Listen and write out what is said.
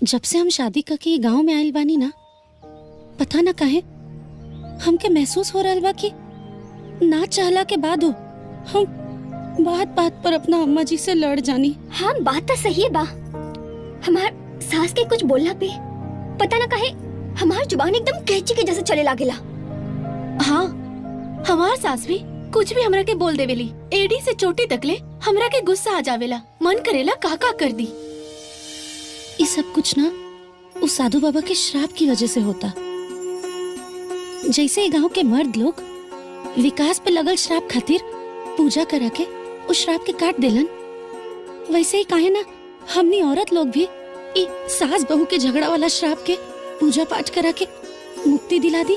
जब से हम शादी करके गांव में आइल बानी ना, पता ना काहे हमके महसूस हो रहल बा कि ना चाहला के बाद हो हम बात बात पर अपना अम्मा जी से लड़ जानी। हाँ, बात तो सही है बा। हमार सास के कुछ बोलना पे पता ना काहे हमार जुबान एकदम कैंची के जैसे चले लागेला। हाँ, हमार सास भी कुछ भी हमरा के बोल देवेली, एड़ी से चोटी तकले हमरा के गुस्सा आ जावेला, मन करेला काका कर दी। ये सब कुछ ना उस साधु बाबा के श्राप की वजह से होता। जैसे गांव के मर्द लोग विकास पे लगल श्राप खातिर पूजा करा के उस श्राप के काट देलन, वैसे ही काहे ना हमनी औरत लोग भी सास बहू के झगड़ा वाला श्राप के पूजा पाठ करा के मुक्ति दिला दी।